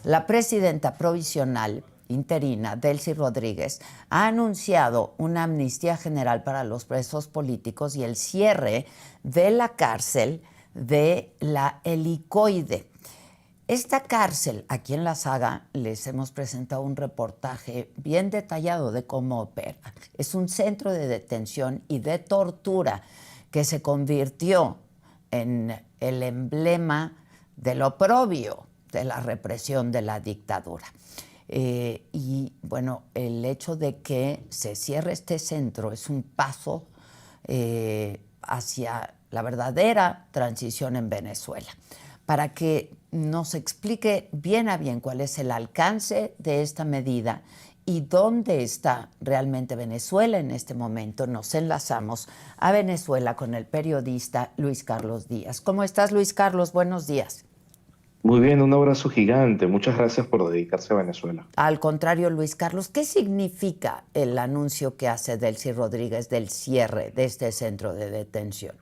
La presidenta provisional interina, Delcy Rodríguez, ha anunciado una amnistía general para los presos políticos y el cierre de la cárcel de la Helicoide. Esta cárcel, aquí en La Saga, les hemos presentado un reportaje bien detallado de cómo opera. Es un centro de detención y de tortura que se convirtió en el emblema del oprobio de la represión de la dictadura. Y bueno, el hecho de que se cierre este centro es un paso hacia la verdadera transición en Venezuela. Para que nos explique bien a bien cuál es el alcance de esta medida y dónde está realmente Venezuela en este momento, nos enlazamos a Venezuela con el periodista Luis Carlos Díaz. ¿Cómo estás, Luis Carlos? Buenos días. Muy bien, un abrazo gigante. Muchas gracias por dedicarse a Venezuela. Al contrario, Luis Carlos, ¿qué significa el anuncio que hace Delcy Rodríguez del cierre de este centro de detención?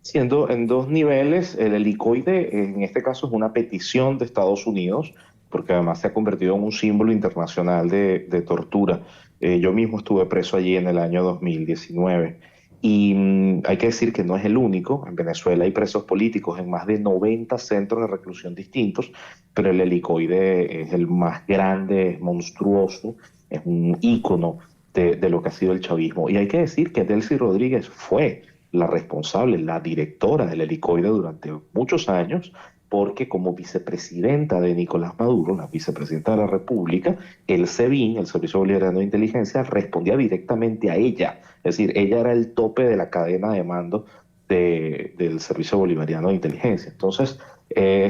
Siendo en dos niveles, el helicoide en este caso es una petición de Estados Unidos, porque además se ha convertido en un símbolo internacional de tortura. Yo mismo estuve preso allí en el año 2019. Y hay que decir que no es el único. En Venezuela hay presos políticos en más de 90 centros de reclusión distintos, pero el helicoide es el más grande, es monstruoso, es un ícono de lo que ha sido el chavismo. Y hay que decir que Delcy Rodríguez fue la responsable, la directora del helicoide durante muchos años, porque como vicepresidenta de Nicolás Maduro, la vicepresidenta de la República, el SEBIN, el Servicio Bolivariano de Inteligencia, respondía directamente a ella. Es decir, ella era el tope de la cadena de mando del Servicio Bolivariano de Inteligencia. Entonces,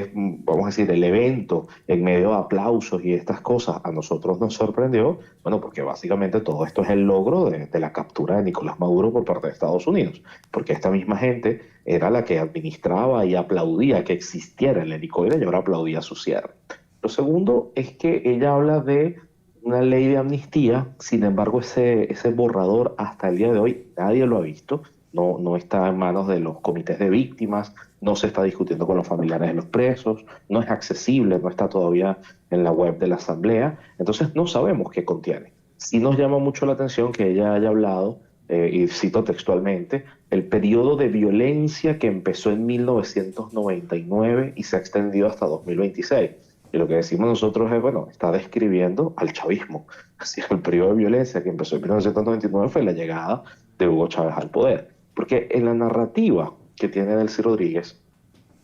vamos a decir, el evento en medio de aplausos y estas cosas a nosotros nos sorprendió, bueno, porque básicamente todo esto es el logro de la captura de Nicolás Maduro por parte de Estados Unidos, porque esta misma gente era la que administraba y aplaudía que existiera el helicoide y ahora aplaudía su cierre. Lo segundo es que ella habla de una ley de amnistía, sin embargo ese borrador hasta el día de hoy nadie lo ha visto, no está en manos de los comités de víctimas, no se está discutiendo con los familiares de los presos, no es accesible, no está todavía en la web de la Asamblea, entonces no sabemos qué contiene. Sí nos llama mucho la atención que ella haya hablado, y cito textualmente, el periodo de violencia que empezó en 1999 y se ha extendido hasta 2026. Y lo que decimos nosotros es, bueno, está describiendo al chavismo. Así, el periodo de violencia que empezó en 1999 fue la llegada de Hugo Chávez al poder. Porque en la narrativa que tiene Delcy Rodríguez,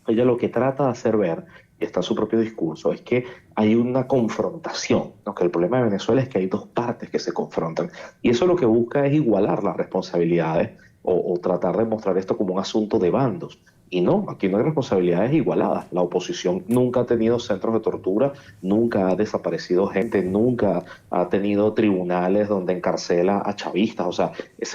ella lo que trata de hacer ver, y está en su propio discurso, es que hay una confrontación, ¿no? Que el problema de Venezuela es que hay dos partes que se confrontan. Y eso lo que busca es igualar las responsabilidades o tratar de mostrar esto como un asunto de bandos. Y no, aquí no hay responsabilidades igualadas. La oposición nunca ha tenido centros de tortura, nunca ha desaparecido gente, nunca ha tenido tribunales donde encarcela a chavistas. O sea,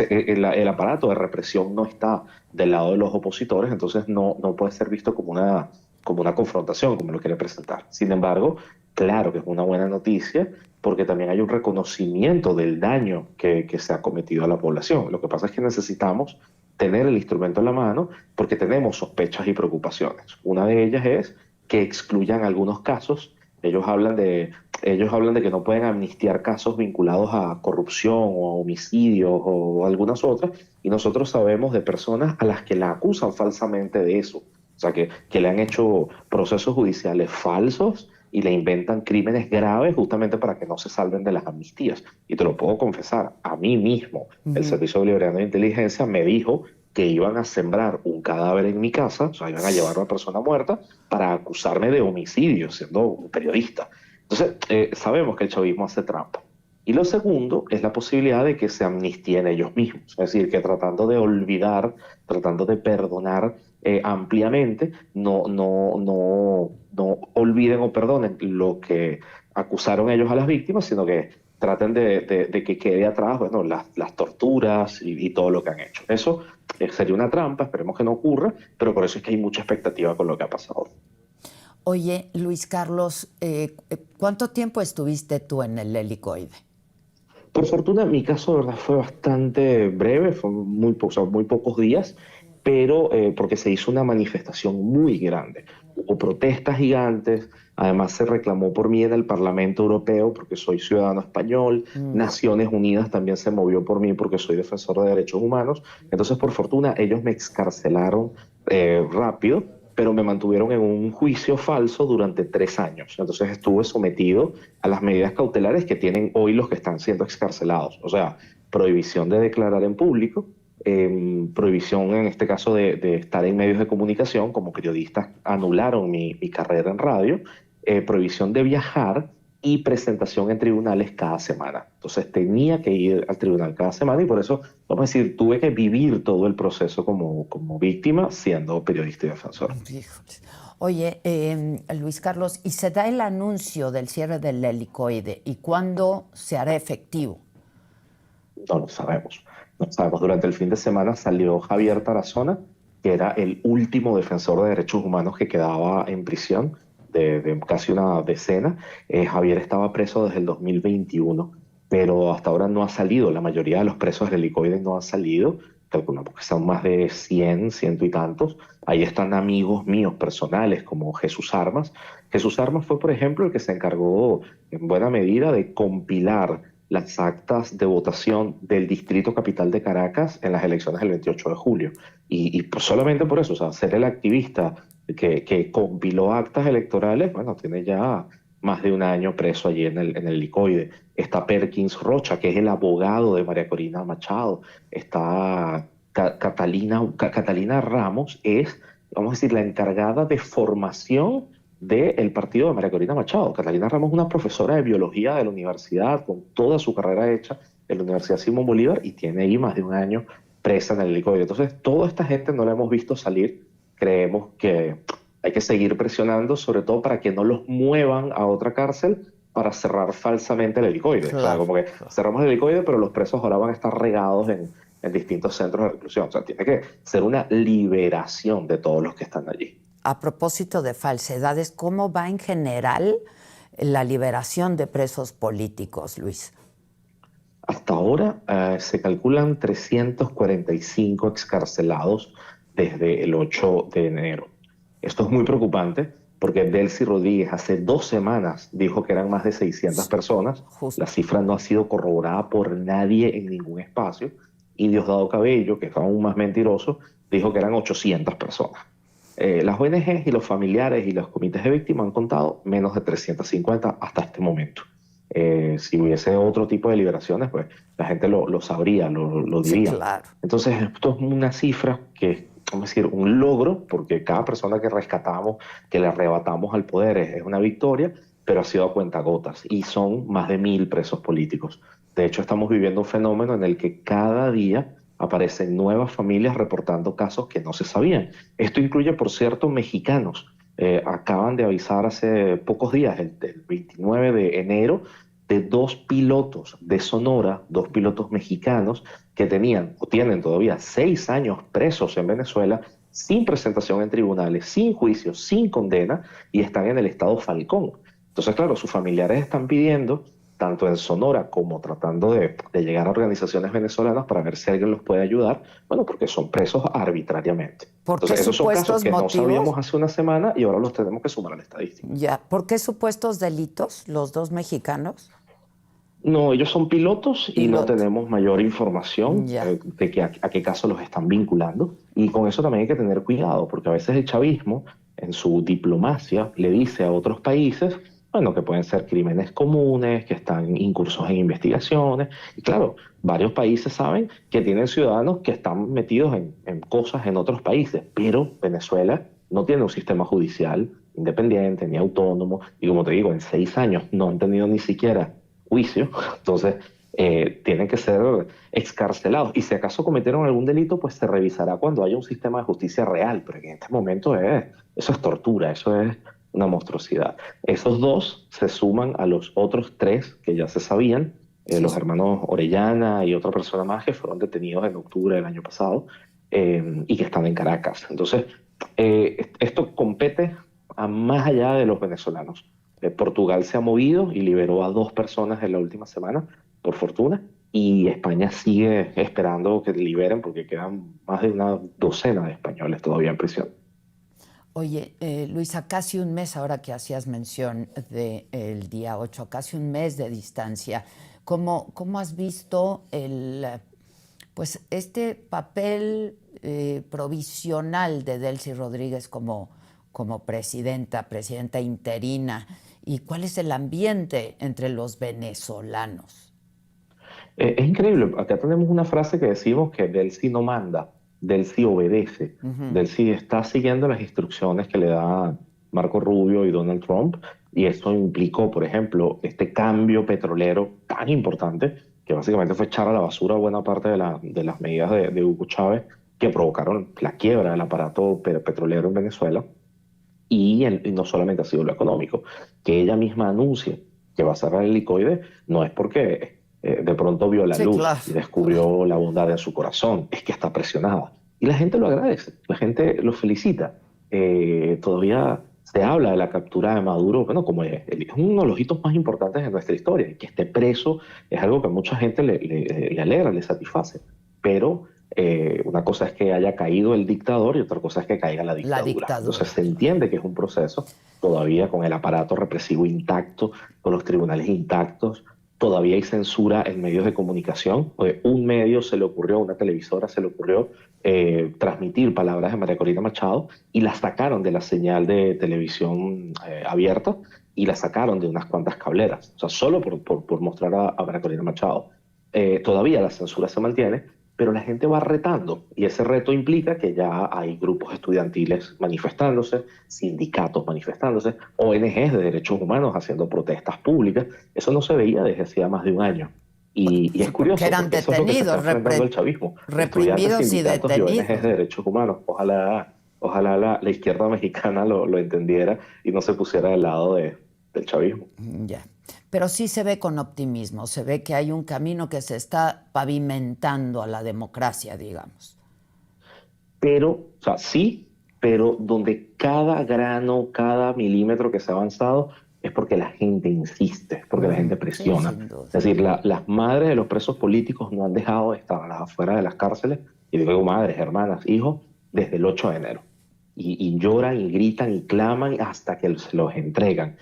el aparato de represión no está del lado de los opositores, entonces no puede ser visto como una confrontación, como lo quiere presentar. Sin embargo, claro que es una buena noticia porque también hay un reconocimiento del daño que se ha cometido a la población. Lo que pasa es que necesitamos tener el instrumento en la mano porque tenemos sospechas y preocupaciones. Una de ellas es que excluyan algunos casos. Ellos hablan de que no pueden amnistiar casos vinculados a corrupción o a homicidios o algunas otras, y nosotros sabemos de personas a las que la acusan falsamente de eso. O sea, que le han hecho procesos judiciales falsos y le inventan crímenes graves justamente para que no se salven de las amnistías. Y te lo puedo confesar, a mí mismo, el Servicio Bolivariano de Inteligencia me dijo que iban a sembrar un cadáver en mi casa, o sea, iban a llevar a una persona muerta para acusarme de homicidio, siendo un periodista. Entonces, sabemos que el chavismo hace trampa. Y lo segundo es la posibilidad de que se amnistíen ellos mismos, es decir, que tratando de olvidar, tratando de perdonar ampliamente, no olviden o perdonen lo que acusaron ellos a las víctimas, sino que traten de que quede atrás, bueno, las torturas y todo lo que han hecho. Eso sería una trampa, esperemos que no ocurra, pero por eso es que hay mucha expectativa con lo que ha pasado. Oye, Luis Carlos, ¿cuánto tiempo estuviste tú en el helicoide? Por fortuna, mi caso de verdad fue bastante breve, fue o sea, muy pocos días, pero porque se hizo una manifestación muy grande. Hubo protestas gigantes, Además, se reclamó por mí en el Parlamento Europeo porque soy ciudadano español. Naciones Unidas también se movió por mí porque soy defensor de derechos humanos. Entonces, por fortuna, ellos me excarcelaron rápido, pero me mantuvieron en un juicio falso durante 3 años. Entonces estuve sometido a las medidas cautelares que tienen hoy los que están siendo excarcelados. O sea, prohibición de declarar en público, prohibición en este caso de estar en medios de comunicación, como periodistas anularon mi carrera en radio, prohibición de viajar y presentación en tribunales cada semana. Entonces tenía que ir al tribunal cada semana y por eso, vamos a decir, tuve que vivir todo el proceso como víctima siendo periodista y defensor. Híjole. Oye, Luis Carlos, ¿y se da el anuncio del cierre del helicoide? ¿Y cuándo se hará efectivo? No lo sabemos. No lo sabemos. Durante el fin de semana salió Javier Tarazona, que era el último defensor de derechos humanos que quedaba en prisión, de casi una decena. Javier estaba preso desde el 2021, pero hasta ahora no ha salido. La mayoría de los presos del helicoide no han salido. Calculamos que son más de 100, ciento y tantos. Ahí están amigos míos personales como Jesús Armas. Jesús Armas fue, por ejemplo, el que se encargó en buena medida de compilar las actas de votación del Distrito Capital de Caracas en las elecciones del 28 de julio. Y pues solamente por eso, o sea, ser el activista que compiló actas electorales, bueno, tiene ya más de un año preso allí en el Licoide. Está Perkins Rocha, que es el abogado de María Corina Machado. Está Catalina Ramos, es, vamos a decir, la encargada de formación del partido de María Corina Machado. Catalina Ramos es una profesora de biología de la universidad, con toda su carrera hecha en la Universidad Simón Bolívar, y tiene ahí más de un año presa en el helicoide. Entonces, toda esta gente no la hemos visto salir. Creemos que hay que seguir presionando, sobre todo para que no los muevan a otra cárcel para cerrar falsamente el helicoide. Claro, O sea, como que claro. cerramos el helicoide, pero los presos ahora van a estar regados en distintos centros de reclusión. O sea, tiene que ser una liberación de todos los que están allí. A propósito de falsedades, ¿cómo va en general la liberación de presos políticos, Luis? Hasta ahora se calculan 345 excarcelados desde el 8 de enero. Esto es muy preocupante porque Delcy Rodríguez hace 2 semanas dijo que eran más de 600 personas. Justo. La cifra no ha sido corroborada por nadie en ningún espacio. Y Diosdado Cabello, que es aún más mentiroso, dijo que eran 800 personas. Las ONGs y los familiares y los comités de víctimas han contado menos de 350 hasta este momento. Si hubiese otro tipo de liberaciones, pues la gente lo sabría, lo diría. Sí, claro. Entonces, esto es una cifra que es, vamos a decir, un logro, porque cada persona que rescatamos, que le arrebatamos al poder es una victoria, pero ha sido a cuentagotas y son más de 1.000 presos políticos. De hecho, estamos viviendo un fenómeno en el que cada día aparecen nuevas familias reportando casos que no se sabían. Esto incluye, por cierto, mexicanos. Acaban de avisar hace pocos días, el 29 de enero, de 2 pilotos de Sonora, 2 pilotos mexicanos que tenían o tienen todavía 6 años presos en Venezuela sin presentación en tribunales, sin juicio, sin condena, y están en el estado Falcón. Entonces, claro, sus familiares están pidiendo, tanto en Sonora como tratando de llegar a organizaciones venezolanas para ver si alguien los puede ayudar, bueno, porque son presos arbitrariamente. ¿Por qué Entonces, esos son casos supuestos que no motivos? sabíamos hace una semana y ahora los tenemos que sumar a la estadística. Ya, ¿por qué supuestos delitos los dos mexicanos? No, ellos son pilotos y no Piloto. tenemos mayor información Ya. de a qué caso los están vinculando. Y con eso también hay que tener cuidado, porque a veces el chavismo, en su diplomacia, le dice a otros países, bueno, que pueden ser crímenes comunes, que están incursos en investigaciones. Y claro, varios países saben que tienen ciudadanos que están metidos en cosas en otros países, pero Venezuela no tiene un sistema judicial independiente ni autónomo. Y como te digo, en 6 años no han tenido ni siquiera juicio, entonces tienen que ser excarcelados. Y si acaso cometieron algún delito, pues se revisará cuando haya un sistema de justicia real, pero en este momento eso es tortura, eso es una monstruosidad. Esos dos se suman a los otros 3 que ya se sabían, los hermanos Orellana y otra persona más que fueron detenidos en octubre del año pasado y que están en Caracas. Entonces, esto compete a más allá de los venezolanos. Portugal se ha movido y liberó a 2 personas en la última semana, por fortuna, y España sigue esperando que liberen porque quedan más de una docena de españoles todavía en prisión. Oye, Luisa, casi un mes, ahora que hacías mención del día 8, casi un mes de distancia, ¿cómo has visto pues este papel provisional de Delcy Rodríguez como presidenta interina? ¿Y cuál es el ambiente entre los venezolanos? Es increíble, acá tenemos una frase que decimos que Delcy no manda, Delcy obedece. Ujú. Delcy está siguiendo las instrucciones que le da Marco Rubio y Donald Trump, y esto implicó, por ejemplo, este cambio petrolero tan importante que básicamente fue echar a la basura buena parte de las medidas de Hugo Chávez que provocaron la quiebra del aparato petrolero en Venezuela. Y no solamente ha sido lo económico, que ella misma anuncie que va a cerrar el helicoide, no es porque de pronto vio la Sí, luz claro, y claro. descubrió la bondad en su corazón, es que está presionada. Y la gente lo agradece, la gente lo felicita. Todavía se habla de la captura de Maduro, bueno, como es uno de los hitos más importantes de nuestra historia, y que esté preso es algo que a mucha gente le alegra, le satisface. Pero una cosa es que haya caído el dictador y otra cosa es que caiga la La dictadura. Entonces dictadura, se claro. entiende que es un proceso todavía con el aparato represivo intacto, con los tribunales intactos, todavía hay censura en medios de comunicación. Un medio se le ocurrió, una televisora se le ocurrió transmitir palabras de María Corina Machado y la sacaron de la señal de televisión abierta y la sacaron de unas cuantas cableras, o sea, solo por mostrar a María Corina Machado. Todavía la censura se mantiene, pero la gente va retando y ese reto implica que ya hay grupos estudiantiles manifestándose, sindicatos manifestándose, ONGs de derechos humanos haciendo protestas públicas. Eso no se veía desde hacía más de un año. Y es Sí, porque curioso, eran porque eso es lo que se está detenidos, enfrentando el chavismo, estudiantes, reprimidos y sindicatos y ONGs detenidos. de derechos humanos. Ojalá la izquierda mexicana lo entendiera y no se pusiera del lado del chavismo. Ya. Pero sí se ve con optimismo, se ve que hay un camino que se está pavimentando a la democracia, digamos. Pero, o sea, sí, pero donde cada grano, cada milímetro que se ha avanzado es porque la gente insiste, porque la gente Sí, presiona. sin duda. Es decir, las madres de los presos políticos no han dejado de estar a las afueras de las cárceles, y digo madres, hermanas, hijos, desde el 8 de enero. Y lloran y gritan y claman hasta que se los entregan.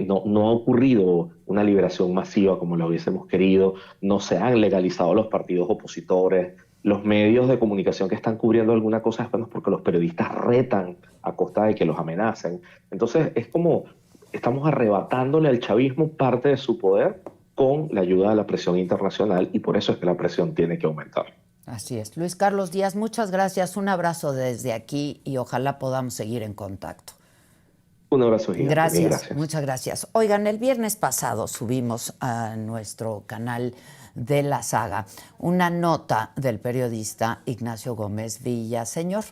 No ha ocurrido una liberación masiva como lo hubiésemos querido, no se han legalizado los partidos opositores, los medios de comunicación que están cubriendo alguna cosa es bueno, porque los periodistas retan a costa de que los amenacen. Entonces es como estamos arrebatándole al chavismo parte de su poder con la ayuda de la presión internacional y por eso es que la presión tiene que aumentar. Así es. Luis Carlos Díaz, muchas gracias. Un abrazo desde aquí y ojalá podamos seguir en contacto. Un abrazo gigante, mil Gracias, gracias. muchas gracias. Oigan, el viernes pasado subimos a nuestro canal de La Saga una nota del periodista Ignacio Gómez Villaseñor.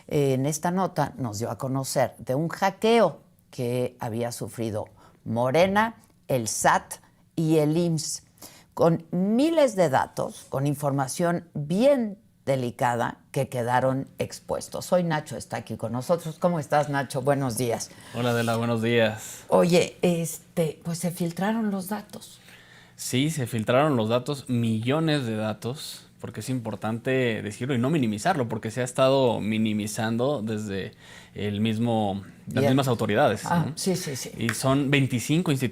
En esta nota nos dio a conocer de un hackeo que había sufrido Morena, el SAT y el IMSS, con miles de datos, con información bien delicada que quedaron expuestos. Hoy Nacho está aquí con nosotros. ¿Cómo estás, Nacho? Buenos días. Hola Adela, buenos días. Oye, pues se filtraron los datos. Sí, se filtraron los datos, millones de datos, porque es importante decirlo y no minimizarlo, porque se ha estado minimizando desde las mismas autoridades, ¿no? Sí, sí, sí. Y son 25 instituciones